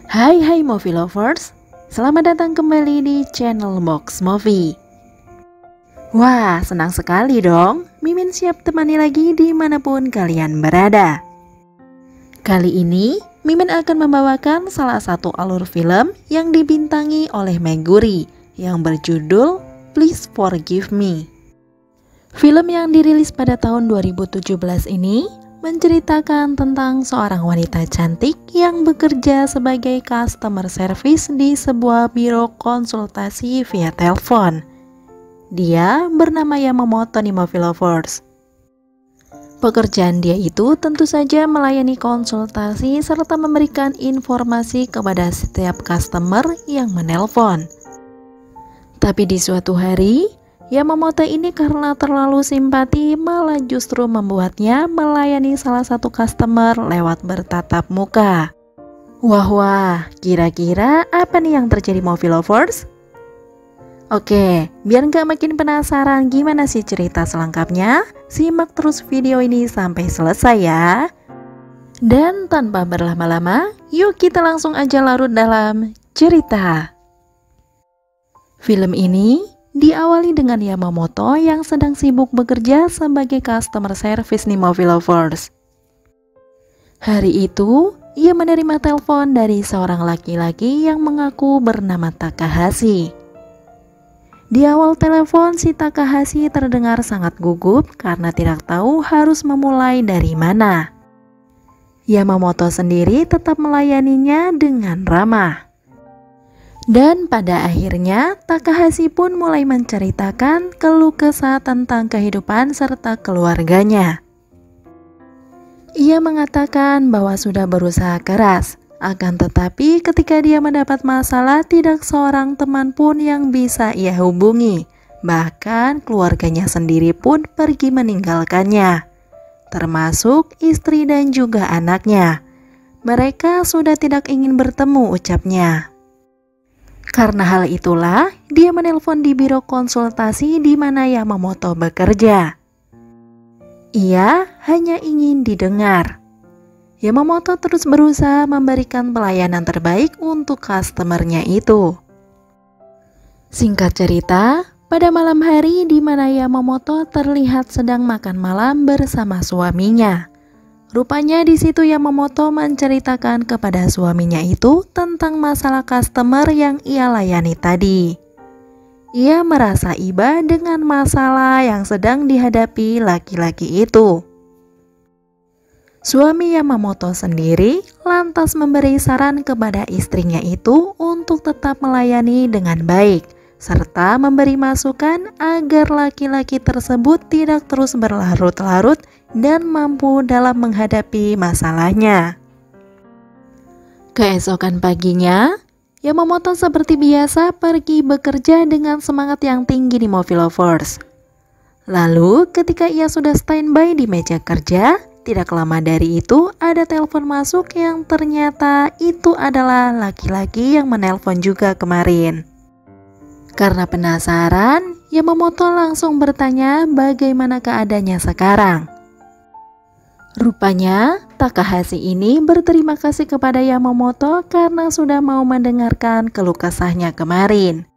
Hai movie lovers, selamat datang kembali di channel Box Movie. Wah, senang sekali dong, Mimin siap temani lagi dimanapun kalian berada. Kali ini, Mimin akan membawakan salah satu alur film yang dibintangi oleh Meguri yang berjudul Please Forgive Me. Film yang dirilis pada tahun 2017 ini menceritakan tentang seorang wanita cantik yang bekerja sebagai customer service di sebuah biro konsultasi via telepon. Dia bernama Yamamoto nih movie lovers. Pekerjaan dia itu tentu saja melayani konsultasi serta memberikan informasi kepada setiap customer yang menelpon. Tapi di suatu hari, Yamamoto ini karena terlalu simpati malah justru membuatnya melayani salah satu customer lewat bertatap muka. Wah, kira-kira apa nih yang terjadi movie lovers? Oke, biar nggak makin penasaran gimana sih cerita selengkapnya, simak terus video ini sampai selesai ya. Dan tanpa berlama-lama, yuk kita langsung aja larut dalam cerita. Film ini diawali dengan Yamamoto yang sedang sibuk bekerja sebagai customer service nih movie lovers. Hari itu, ia menerima telepon dari seorang laki-laki yang mengaku bernama Takahashi. Di awal telepon, si Takahashi terdengar sangat gugup karena tidak tahu harus memulai dari mana. Yamamoto sendiri tetap melayaninya dengan ramah. Dan pada akhirnya, Takahashi pun mulai menceritakan keluh kesah tentang kehidupan serta keluarganya. Ia mengatakan bahwa sudah berusaha keras, akan tetapi ketika dia mendapat masalah tidak seorang teman pun yang bisa ia hubungi. Bahkan keluarganya sendiri pun pergi meninggalkannya, termasuk istri dan juga anaknya. Mereka sudah tidak ingin bertemu, ucapnya. Karena hal itulah, dia menelpon di biro konsultasi di mana Yamamoto bekerja. Ia hanya ingin didengar. Yamamoto terus berusaha memberikan pelayanan terbaik untuk customernya itu. Singkat cerita, pada malam hari di mana Yamamoto terlihat sedang makan malam bersama suaminya. Rupanya di situ Yamamoto menceritakan kepada suaminya itu tentang masalah customer yang ia layani tadi. Ia merasa iba dengan masalah yang sedang dihadapi laki-laki itu. Suami Yamamoto sendiri lantas memberi saran kepada istrinya itu untuk tetap melayani dengan baik, serta memberi masukan agar laki-laki tersebut tidak terus berlarut-larut dan mampu dalam menghadapi masalahnya. Keesokan paginya, Yamamoto seperti biasa pergi bekerja dengan semangat yang tinggi di movie lovers. Lalu ketika ia sudah standby di meja kerja, tidak lama dari itu ada telepon masuk yang ternyata itu adalah laki-laki yang menelpon juga kemarin. Karena penasaran, Yamamoto langsung bertanya bagaimana keadaannya sekarang. Rupanya, Takahashi ini berterima kasih kepada Yamamoto karena sudah mau mendengarkan keluh kesahnya kemarin.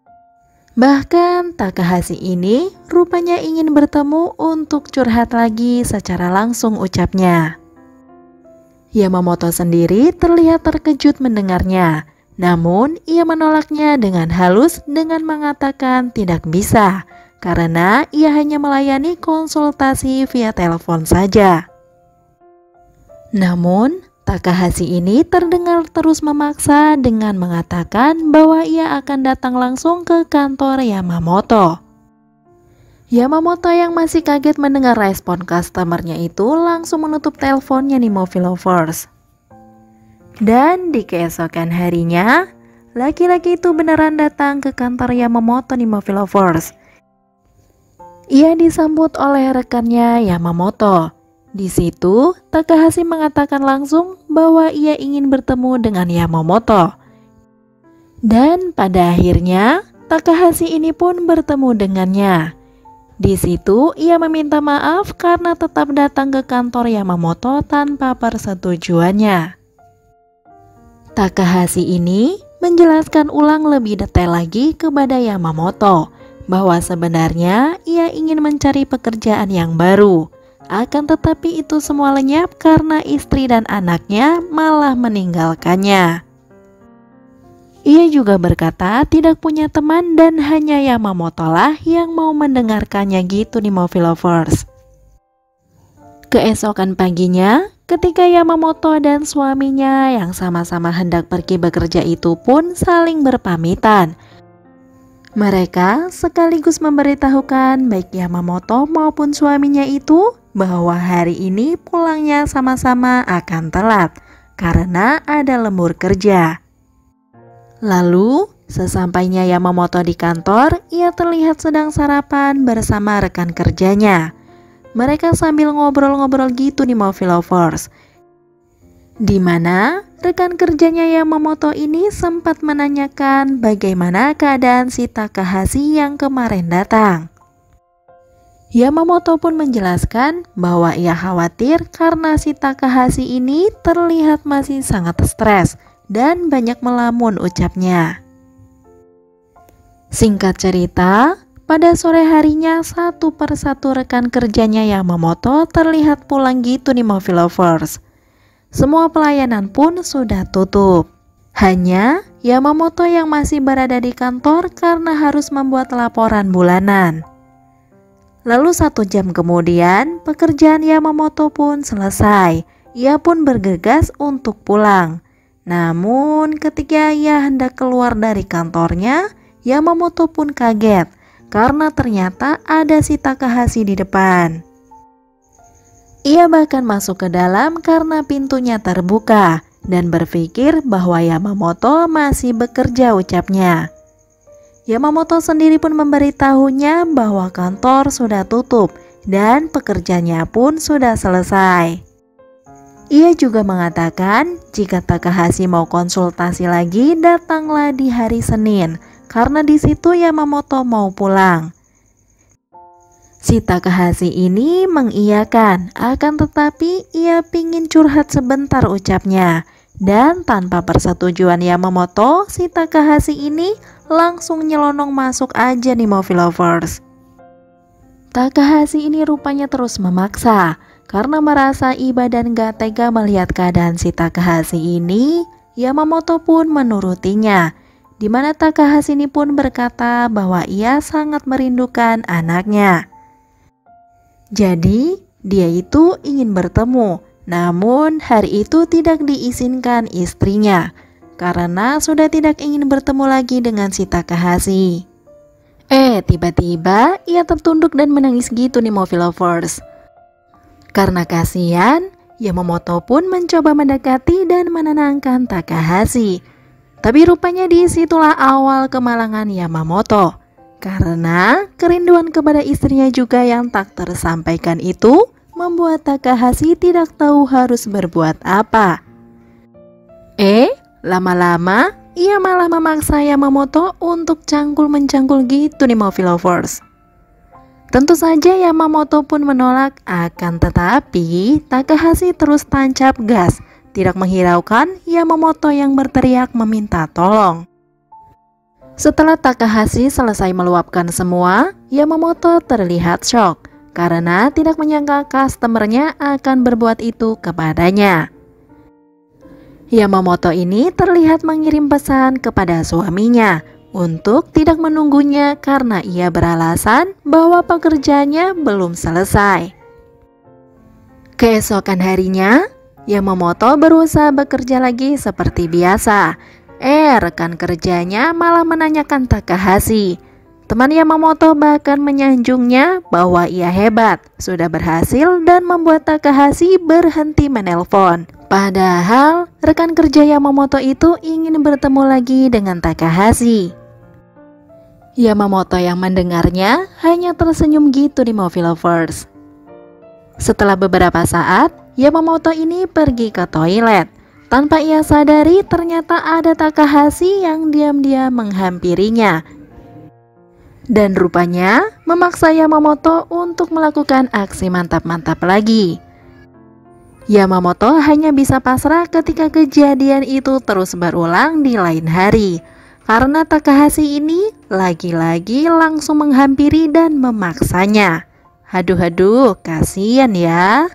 Bahkan, Takahashi ini rupanya ingin bertemu untuk curhat lagi secara langsung, ucapnya. Yamamoto sendiri terlihat terkejut mendengarnya. Namun, ia menolaknya dengan halus dengan mengatakan tidak bisa, karena ia hanya melayani konsultasi via telepon saja. Namun, Takahashi ini terdengar terus memaksa dengan mengatakan bahwa ia akan datang langsung ke kantor Yamamoto. Yamamoto yang masih kaget mendengar respon customernya itu langsung menutup teleponnya nih movie lovers. Dan di keesokan harinya, laki-laki itu beneran datang ke kantor Yamamoto nih movie lovers. Ia disambut oleh rekannya Yamamoto. Di situ, Takahashi mengatakan langsung bahwa ia ingin bertemu dengan Yamamoto. Dan pada akhirnya, Takahashi ini pun bertemu dengannya. Di situ, ia meminta maaf karena tetap datang ke kantor Yamamoto tanpa persetujuannya. Takahashi ini menjelaskan ulang lebih detail lagi kepada Yamamoto bahwa sebenarnya ia ingin mencari pekerjaan yang baru. Akan tetapi itu semua lenyap karena istri dan anaknya malah meninggalkannya. Ia juga berkata tidak punya teman dan hanya Yamamoto lah yang mau mendengarkannya gitu nih Movie Lovers. Keesokan paginya, ketika Yamamoto dan suaminya yang sama-sama hendak pergi bekerja itu pun saling berpamitan. Mereka sekaligus memberitahukan baik Yamamoto maupun suaminya itu bahwa hari ini pulangnya sama-sama akan telat karena ada lembur kerja. Lalu, sesampainya Yamamoto di kantor, ia terlihat sedang sarapan bersama rekan kerjanya. Mereka sambil ngobrol-ngobrol gitu nih Movie Lovers, di mana rekan kerjanya Yamamoto ini sempat menanyakan bagaimana keadaan si Takahashi yang kemarin datang. Yamamoto pun menjelaskan bahwa ia khawatir karena si Takahashi ini terlihat masih sangat stres dan banyak melamun ucapnya. Singkat cerita, pada sore harinya satu persatu rekan kerjanya Yamamoto terlihat pulang gitu nih Movie Lovers. Semua pelayanan pun sudah tutup. Hanya Yamamoto yang masih berada di kantor karena harus membuat laporan bulanan. Lalu 1 jam kemudian pekerjaan Yamamoto pun selesai. Ia pun bergegas untuk pulang. Namun ketika ia hendak keluar dari kantornya, Yamamoto pun kaget karena ternyata ada si Takahashi di depan. Ia bahkan masuk ke dalam karena pintunya terbuka dan berpikir bahwa Yamamoto masih bekerja ucapnya. Yamamoto sendiri pun memberitahunya bahwa kantor sudah tutup dan pekerjaannya pun sudah selesai. Ia juga mengatakan jika Takahashi mau konsultasi lagi datanglah di hari Senin karena di situ Yamamoto mau pulang. Si Takahashi ini mengiyakan, akan tetapi ia pingin curhat sebentar ucapnya. Dan tanpa persetujuan Yamamoto, si Takahashi ini langsung nyelonong masuk aja nih Movie Lovers. Takahashi ini rupanya terus memaksa, karena merasa iba dan gak tega melihat keadaan si Takahashi ini. Yamamoto pun menurutinya, di mana Takahashi ini pun berkata bahwa ia sangat merindukan anaknya. Jadi, dia itu ingin bertemu, namun hari itu tidak diizinkan istrinya, karena sudah tidak ingin bertemu lagi dengan si Takahashi. Tiba-tiba ia tertunduk dan menangis gitu nih Movie Lovers. Karena kasihan, Yamamoto pun mencoba mendekati dan menenangkan Takahashi. Tapi rupanya disitulah awal kemalangan Yamamoto. Karena kerinduan kepada istrinya juga yang tak tersampaikan itu membuat Takahashi tidak tahu harus berbuat apa. Lama-lama ia malah memaksa Yamamoto untuk cangkul-mencangkul gitu nih Movie Lovers. Tentu saja Yamamoto pun menolak, akan tetapi Takahashi terus tancap gas, tidak menghiraukan Yamamoto yang berteriak meminta tolong. Setelah Takahashi selesai meluapkan semua, Yamamoto terlihat shock karena tidak menyangka customernya akan berbuat itu kepadanya. Yamamoto ini terlihat mengirim pesan kepada suaminya untuk tidak menunggunya karena ia beralasan bahwa pekerjaannya belum selesai. Keesokan harinya, Yamamoto berusaha bekerja lagi seperti biasa. Rekan kerjanya malah menanyakan Takahashi. Teman Yamamoto bahkan menyanjungnya bahwa ia hebat, sudah berhasil dan membuat Takahashi berhenti menelpon. Padahal rekan kerja Yamamoto itu ingin bertemu lagi dengan Takahashi. Yamamoto yang mendengarnya hanya tersenyum gitu di Movie Lovers. Setelah beberapa saat, Yamamoto ini pergi ke toilet. Tanpa ia sadari ternyata ada Takahashi yang diam-diam menghampirinya. Dan rupanya memaksa Yamamoto untuk melakukan aksi mantap-mantap lagi. Yamamoto hanya bisa pasrah ketika kejadian itu terus berulang di lain hari. Karena Takahashi ini lagi-lagi langsung menghampiri dan memaksanya. Haduh, kasihan ya.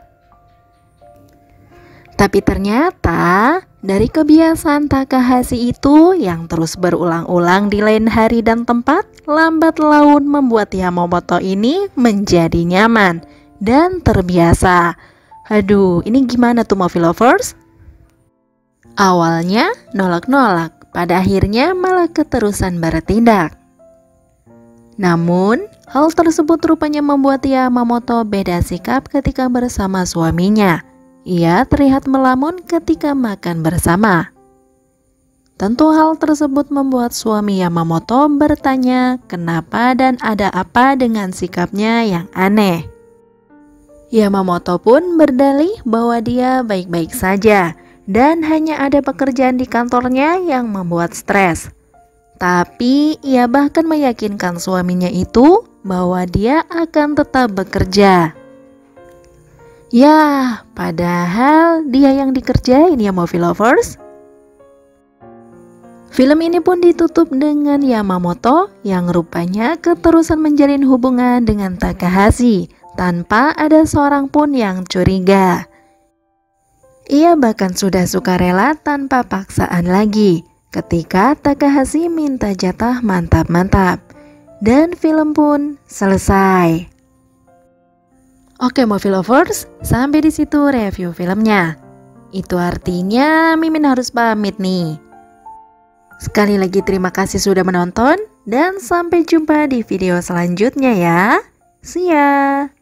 Tapi ternyata dari kebiasaan Takahashi itu yang terus berulang-ulang di lain hari dan tempat, lambat laun membuat Yamamoto ini menjadi nyaman dan terbiasa. Aduh, ini gimana tuh Movie Lovers? Awalnya nolak-nolak, pada akhirnya malah keterusan bertindak. Namun, hal tersebut rupanya membuat Yamamoto beda sikap ketika bersama suaminya. Ia terlihat melamun ketika makan bersama. Tentu hal tersebut membuat suami Yamamoto bertanya kenapa dan ada apa dengan sikapnya yang aneh. Yamamoto pun berdalih bahwa dia baik-baik saja dan hanya ada pekerjaan di kantornya yang membuat stres. Tapi ia bahkan meyakinkan suaminya itu bahwa dia akan tetap bekerja. Ya, padahal dia yang dikerjain ya Movie Lovers. Film ini pun ditutup dengan Yamamoto yang rupanya keterusan menjalin hubungan dengan Takahashi tanpa ada seorang pun yang curiga. Ia bahkan sudah sukarela tanpa paksaan lagi ketika Takahashi minta jatah mantap-mantap. Dan film pun selesai. Oke Movie Lovers, sampai di situ review filmnya. Itu artinya Mimin harus pamit nih. Sekali lagi terima kasih sudah menonton dan sampai jumpa di video selanjutnya ya. See ya.